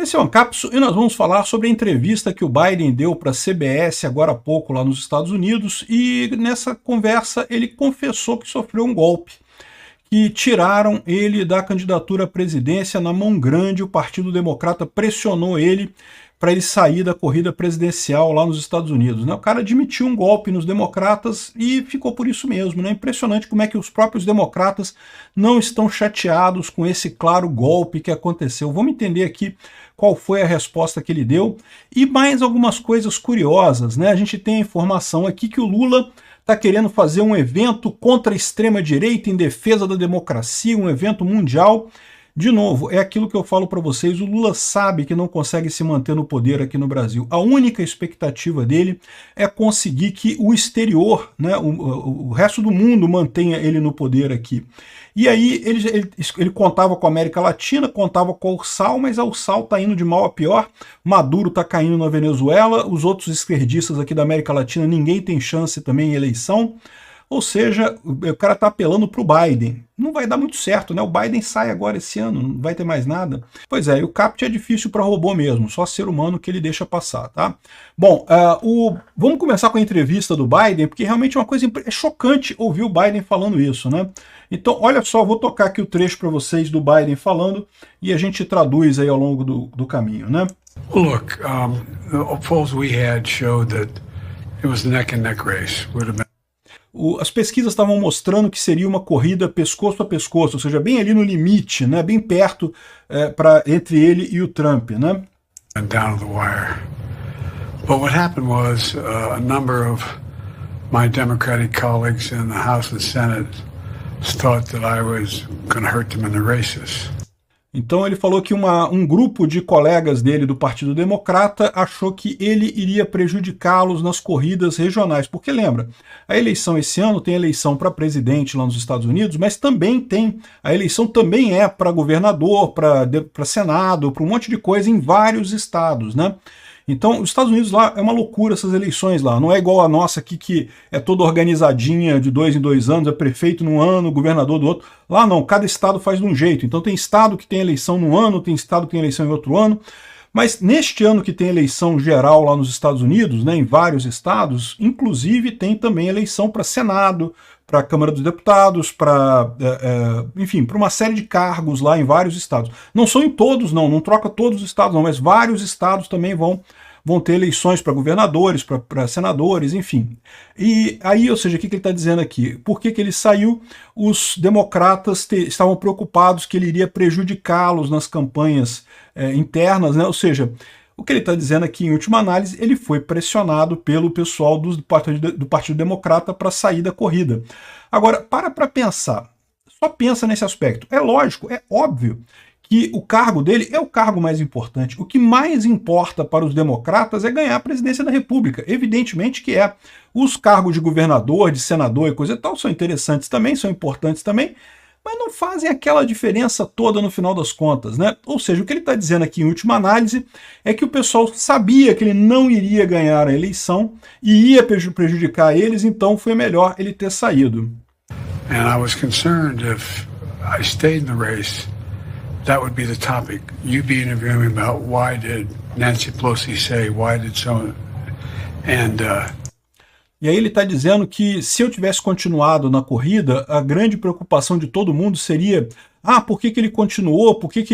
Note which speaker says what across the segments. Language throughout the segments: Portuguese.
Speaker 1: Esse é o Ancapso e nós vamos falar sobre a entrevista que o Biden deu para a CBS agora há pouco lá nos Estados Unidos, e nessa conversa ele confessou que sofreu um golpe, que tiraram ele da candidatura à presidência na mão grande. O Partido Democrata pressionou ele para ele sair da corrida presidencial lá nos Estados Unidos, né? O cara admitiu um golpe nos democratas e ficou por isso mesmo, né? Impressionante como é que os próprios democratas não estão chateados com esse claro golpe que aconteceu. Vamos entender aqui qual foi a resposta que ele deu e mais algumas coisas curiosas, né? A gente tem a informação aqui que o Lula está querendo fazer um evento contra a extrema-direita em defesa da democracia, um evento mundial. De novo, é aquilo que eu falo para vocês, o Lula sabe que não consegue se manter no poder aqui no Brasil. A única expectativa dele é conseguir que o exterior, né, o resto do mundo mantenha ele no poder aqui. E aí ele contava com a América Latina, contava com a Ursal, mas a Ursal está indo de mal a pior. Maduro está caindo na Venezuela, os outros esquerdistas aqui da América Latina, ninguém tem chance também em eleição. Ou seja, o cara está apelando para o Biden. Não vai dar muito certo, né? O Biden sai agora esse ano, não vai ter mais nada. Pois é, e o CAPT é difícil para robô mesmo, só ser humano que ele deixa passar, tá? Bom, vamos começar com a entrevista do Biden, porque realmente é uma coisa chocante ouvir o Biden falando isso, né? Então, olha só, vou tocar aqui o trecho para vocês do Biden falando e a gente traduz aí ao longo do caminho, né?
Speaker 2: Look, the polls we had showed that it was a neck-and-neck race. Would have been.
Speaker 1: As pesquisas estavam mostrando que seria uma corrida pescoço a pescoço, ou seja, bem ali no limite, né, bem perto entre ele e o Trump, né?
Speaker 2: Down to the wire. But what happened was a number of my Democratic colleagues in the House and Senate thought that I was going to hurt them in the races.
Speaker 1: Então ele falou que um grupo de colegas dele do Partido Democrata achou que ele iria prejudicá-los nas corridas regionais, porque lembra, a eleição esse ano tem eleição para presidente lá nos Estados Unidos, mas também a eleição também é para governador, para Senado, para um monte de coisa em vários estados, né? Então, os Estados Unidos lá é uma loucura essas eleições lá, não é igual a nossa aqui que é toda organizadinha de 2 em 2 anos, é prefeito num ano, governador do outro. Lá não, cada estado faz de um jeito. Então tem estado que tem eleição num ano, tem estado que tem eleição em outro ano. Mas neste ano que tem eleição geral lá nos Estados Unidos, né, em vários estados, inclusive tem também eleição para Senado, para a Câmara dos Deputados, enfim, para uma série de cargos lá em vários estados. Não são em todos, não troca todos os estados não, mas vários estados também vão ter eleições para governadores, para senadores, enfim. E aí, ou seja, o que ele está dizendo aqui? Por que ele saiu? Os democratas estavam preocupados que ele iria prejudicá-los nas campanhas internas, né? Ou seja, o que ele está dizendo aqui, em última análise, ele foi pressionado pelo pessoal do Partido Democrata para sair da corrida. Agora, para pensar, só pensa nesse aspecto. É lógico, é óbvio que o cargo dele é o cargo mais importante. O que mais importa para os democratas é ganhar a presidência da República. Evidentemente que é. Os cargos de governador, de senador e coisa e tal são interessantes também, são importantes também, mas não fazem aquela diferença toda no final das contas, né? Ou seja, o que ele está dizendo aqui em última análise é que o pessoal sabia que ele não iria ganhar a eleição e ia prejudicar eles, então foi melhor ele ter saído.
Speaker 2: And I was concerned if I stayed in the race, that would be the topic. You'd be interviewing me about why did Nancy Pelosi say, why did so,
Speaker 1: E aí ele está dizendo que se eu tivesse continuado na corrida, a grande preocupação de todo mundo seria por que ele continuou, por que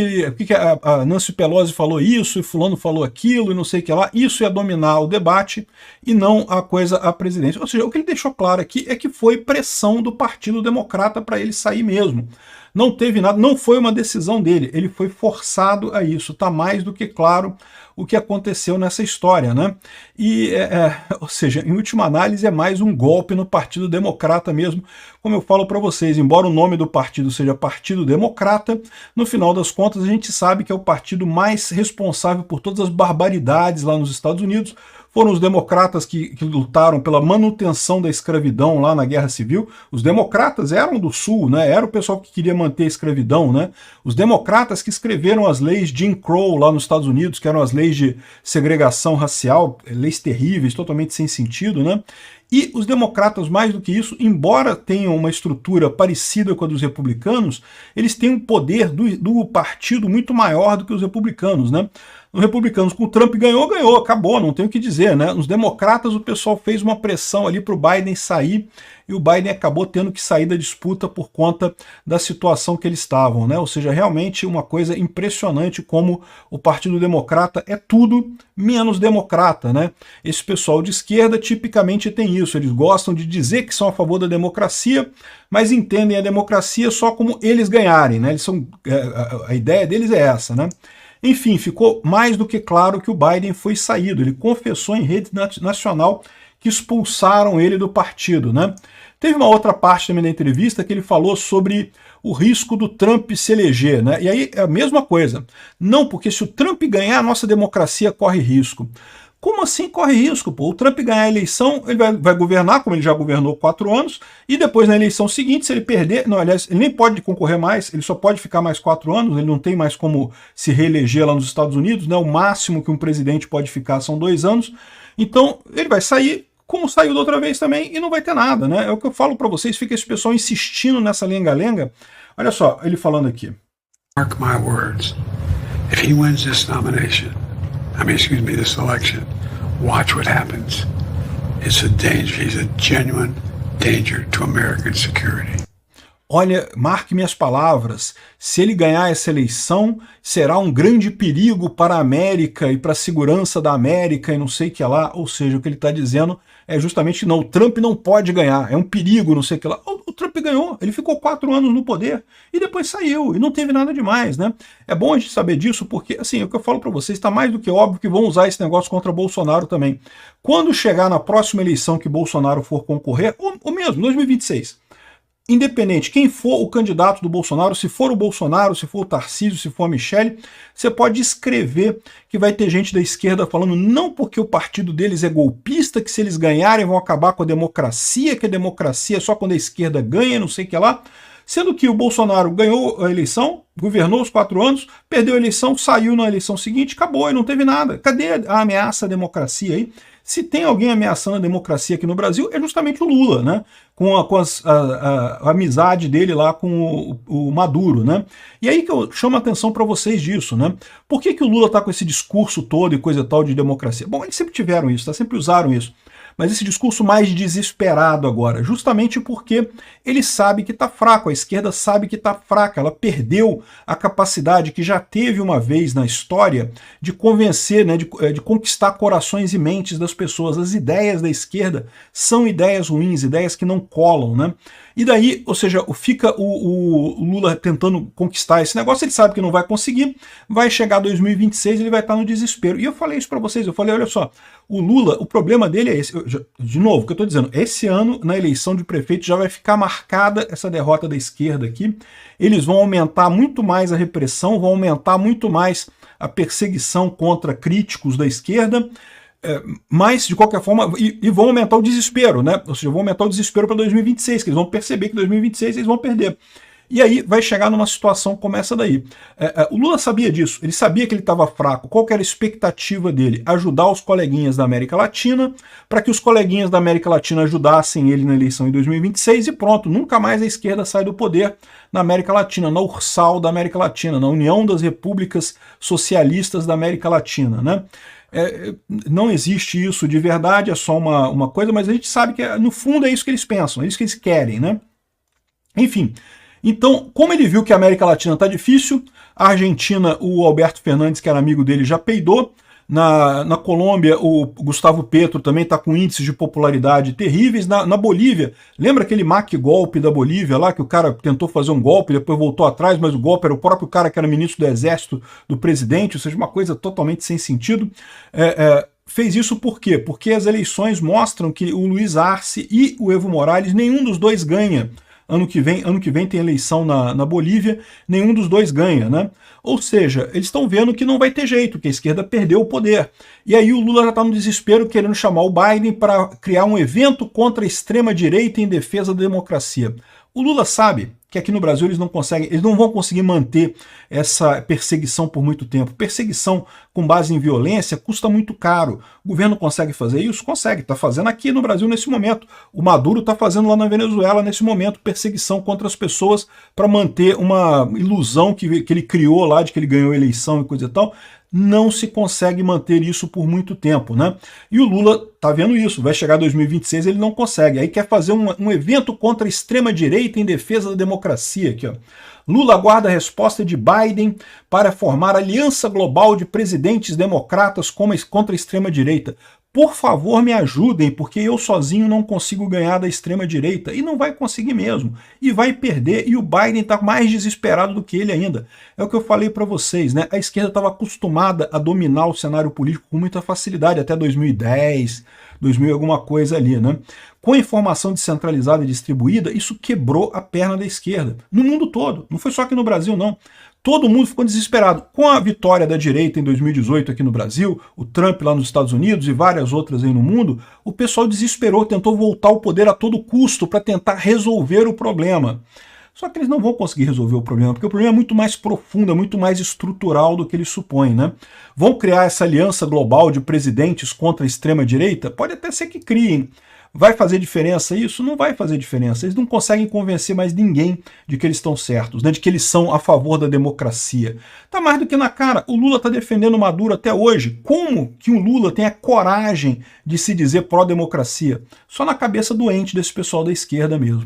Speaker 1: a Nancy Pelosi falou isso e fulano falou aquilo e não sei o que lá. Isso ia dominar o debate e não a presidência. Ou seja, o que ele deixou claro aqui é que foi pressão do Partido Democrata para ele sair mesmo. Não teve nada, não foi uma decisão dele, ele foi forçado a isso. Está mais do que claro o que aconteceu nessa história, né? E, ou seja, em última análise é mais um golpe no Partido Democrata mesmo, como eu falo para vocês, embora o nome do partido seja Partido Democrata, no final das contas a gente sabe que é o partido mais responsável por todas as barbaridades lá nos Estados Unidos. Foram os democratas que lutaram pela manutenção da escravidão lá na Guerra Civil. Os democratas eram do Sul, né? Era o pessoal que queria manter a escravidão, né? Os democratas que escreveram as leis Jim Crow lá nos Estados Unidos, que eram as leis de segregação racial, leis terríveis, totalmente sem sentido, né? E os democratas, mais do que isso, embora tenham uma estrutura parecida com a dos republicanos, eles têm um poder do partido muito maior do que os republicanos, né? Os republicanos, com o Trump ganhou, acabou, não tem o que dizer, né? Nos democratas, o pessoal fez uma pressão ali para o Biden sair, e o Biden acabou tendo que sair da disputa por conta da situação que eles estavam, né? Ou seja, realmente uma coisa impressionante como o Partido Democrata é tudo menos democrata, né? Esse pessoal de esquerda tipicamente tem isso, eles gostam de dizer que são a favor da democracia, mas entendem a democracia só como eles ganharem, né? Eles são, a ideia deles é essa, né? Enfim, ficou mais do que claro que o Biden foi saído. Ele confessou em rede nacional que expulsaram ele do partido, né? Teve uma outra parte também da entrevista que ele falou sobre o risco do Trump se eleger, né? E aí é a mesma coisa. Não, porque se o Trump ganhar, a nossa democracia corre risco. Como assim corre risco? Pô? O Trump ganhar a eleição, ele vai governar, como ele já governou 4 anos, e depois na eleição seguinte, se ele perder, não, aliás, ele nem pode concorrer mais, ele só pode ficar mais 4 anos, ele não tem mais como se reeleger lá nos Estados Unidos, né? O máximo que um presidente pode ficar são 2 anos, então ele vai sair, como saiu da outra vez também, e não vai ter nada, né? É o que eu falo para vocês, fica esse pessoal insistindo nessa lenga-lenga. Olha só, ele falando aqui.
Speaker 2: Mark my words, if he wins this nomination, this election, watch what happens. It's a danger. He's a genuine danger to American security.
Speaker 1: Olha, marque minhas palavras, se ele ganhar essa eleição, será um grande perigo para a América e para a segurança da América e não sei o que lá, ou seja, o que ele está dizendo é justamente não, o Trump não pode ganhar, é um perigo, não sei o que lá. O Trump ganhou, ele ficou 4 anos no poder e depois saiu, e não teve nada demais, né? É bom a gente saber disso porque, assim, o que eu falo para vocês, está mais do que óbvio que vão usar esse negócio contra Bolsonaro também. Quando chegar na próxima eleição que Bolsonaro for concorrer, ou mesmo, 2026, independente, quem for o candidato do Bolsonaro, se for o Bolsonaro, se for o Tarcísio, se for a Michelle, você pode escrever que vai ter gente da esquerda falando não porque o partido deles é golpista, que se eles ganharem vão acabar com a democracia, que a democracia é só quando a esquerda ganha, não sei o que lá, sendo que o Bolsonaro ganhou a eleição, governou os 4 anos, perdeu a eleição, saiu na eleição seguinte, acabou e não teve nada. Cadê a ameaça à democracia aí? Se tem alguém ameaçando a democracia aqui no Brasil, é justamente o Lula, né? Com a amizade dele lá com o Maduro, né? E aí que eu chamo a atenção para vocês disso, né? Por que o Lula está com esse discurso todo e coisa tal de democracia? Bom, eles sempre tiveram isso, tá? Sempre usaram isso. Mas esse discurso mais desesperado agora, justamente porque ele sabe que está fraco, a esquerda sabe que está fraca, ela perdeu a capacidade que já teve uma vez na história de convencer, né, de conquistar corações e mentes das pessoas. As ideias da esquerda são ideias ruins, ideias que não colam, né? E daí, ou seja, fica o Lula tentando conquistar esse negócio, ele sabe que não vai conseguir, vai chegar 2026, ele vai estar no desespero. E eu falei isso para vocês, eu falei, olha só, o Lula, o problema dele é esse, de novo, o que eu estou dizendo, esse ano, na eleição de prefeito, já vai ficar marcada essa derrota da esquerda aqui, eles vão aumentar muito mais a repressão, vão aumentar muito mais a perseguição contra críticos da esquerda, mas, de qualquer forma, e vão aumentar o desespero, né? Ou seja, vão aumentar o desespero para 2026, que eles vão perceber que em 2026 eles vão perder. E aí vai chegar numa situação como essa daí. O Lula sabia disso, ele sabia que ele estava fraco. Qual que era a expectativa dele? Ajudar os coleguinhas da América Latina, para que os coleguinhas da América Latina ajudassem ele na eleição em 2026 e pronto, nunca mais a esquerda sai do poder na América Latina, na URSAL da América Latina, na União das Repúblicas Socialistas da América Latina, né? Não existe isso de verdade, é só uma coisa, mas a gente sabe que no fundo é isso que eles pensam, é isso que eles querem, né? Enfim, então, como ele viu que a América Latina está difícil, a Argentina, o Alberto Fernandes, que era amigo dele, já peidou, na Colômbia, o Gustavo Petro também está com índices de popularidade terríveis. Na Bolívia, lembra aquele golpe da Bolívia lá, que o cara tentou fazer um golpe, depois voltou atrás, mas o golpe era o próprio cara que era ministro do exército do presidente, ou seja, uma coisa totalmente sem sentido. Fez isso por quê? Porque as eleições mostram que o Luiz Arce e o Evo Morales, nenhum dos dois ganha. Ano que vem tem eleição na Bolívia, nenhum dos dois ganha, né? Ou seja, eles estão vendo que não vai ter jeito, que a esquerda perdeu o poder. E aí o Lula já está no desespero querendo chamar o Biden para criar um evento contra a extrema-direita em defesa da democracia. O Lula sabe que aqui no Brasil eles não conseguem, eles não vão conseguir manter essa perseguição por muito tempo. Perseguição com base em violência custa muito caro. O governo consegue fazer isso? Consegue, está fazendo aqui no Brasil nesse momento. O Maduro está fazendo lá na Venezuela nesse momento perseguição contra as pessoas para manter uma ilusão que ele criou lá de que ele ganhou a eleição e coisa e tal. Não se consegue manter isso por muito tempo, né? E o Lula tá vendo isso, vai chegar 2026, ele não consegue. Aí quer fazer um evento contra a extrema-direita em defesa da democracia aqui, ó. Lula aguarda a resposta de Biden para formar aliança global de presidentes democratas contra a extrema-direita. Por favor, me ajudem, porque eu sozinho não consigo ganhar da extrema-direita. E não vai conseguir mesmo. E vai perder, e o Biden está mais desesperado do que ele ainda. É o que eu falei para vocês, né? A esquerda estava acostumada a dominar o cenário político com muita facilidade, até 2010, 2000 alguma coisa ali, né? Com a informação descentralizada e distribuída, isso quebrou a perna da esquerda. No mundo todo. Não foi só aqui no Brasil, não. Todo mundo ficou desesperado. Com a vitória da direita em 2018 aqui no Brasil, o Trump lá nos Estados Unidos e várias outras aí no mundo, o pessoal desesperou, tentou voltar ao poder a todo custo para tentar resolver o problema. Só que eles não vão conseguir resolver o problema, porque o problema é muito mais profundo, é muito mais estrutural do que eles supõem, né? Vão criar essa aliança global de presidentes contra a extrema-direita? Pode até ser que criem. Vai fazer diferença isso? Não vai fazer diferença. Eles não conseguem convencer mais ninguém de que eles estão certos, né? De que eles são a favor da democracia. Tá mais do que na cara. O Lula está defendendo o Maduro até hoje. Como que o Lula tem a coragem de se dizer pró-democracia? Só na cabeça doente desse pessoal da esquerda mesmo.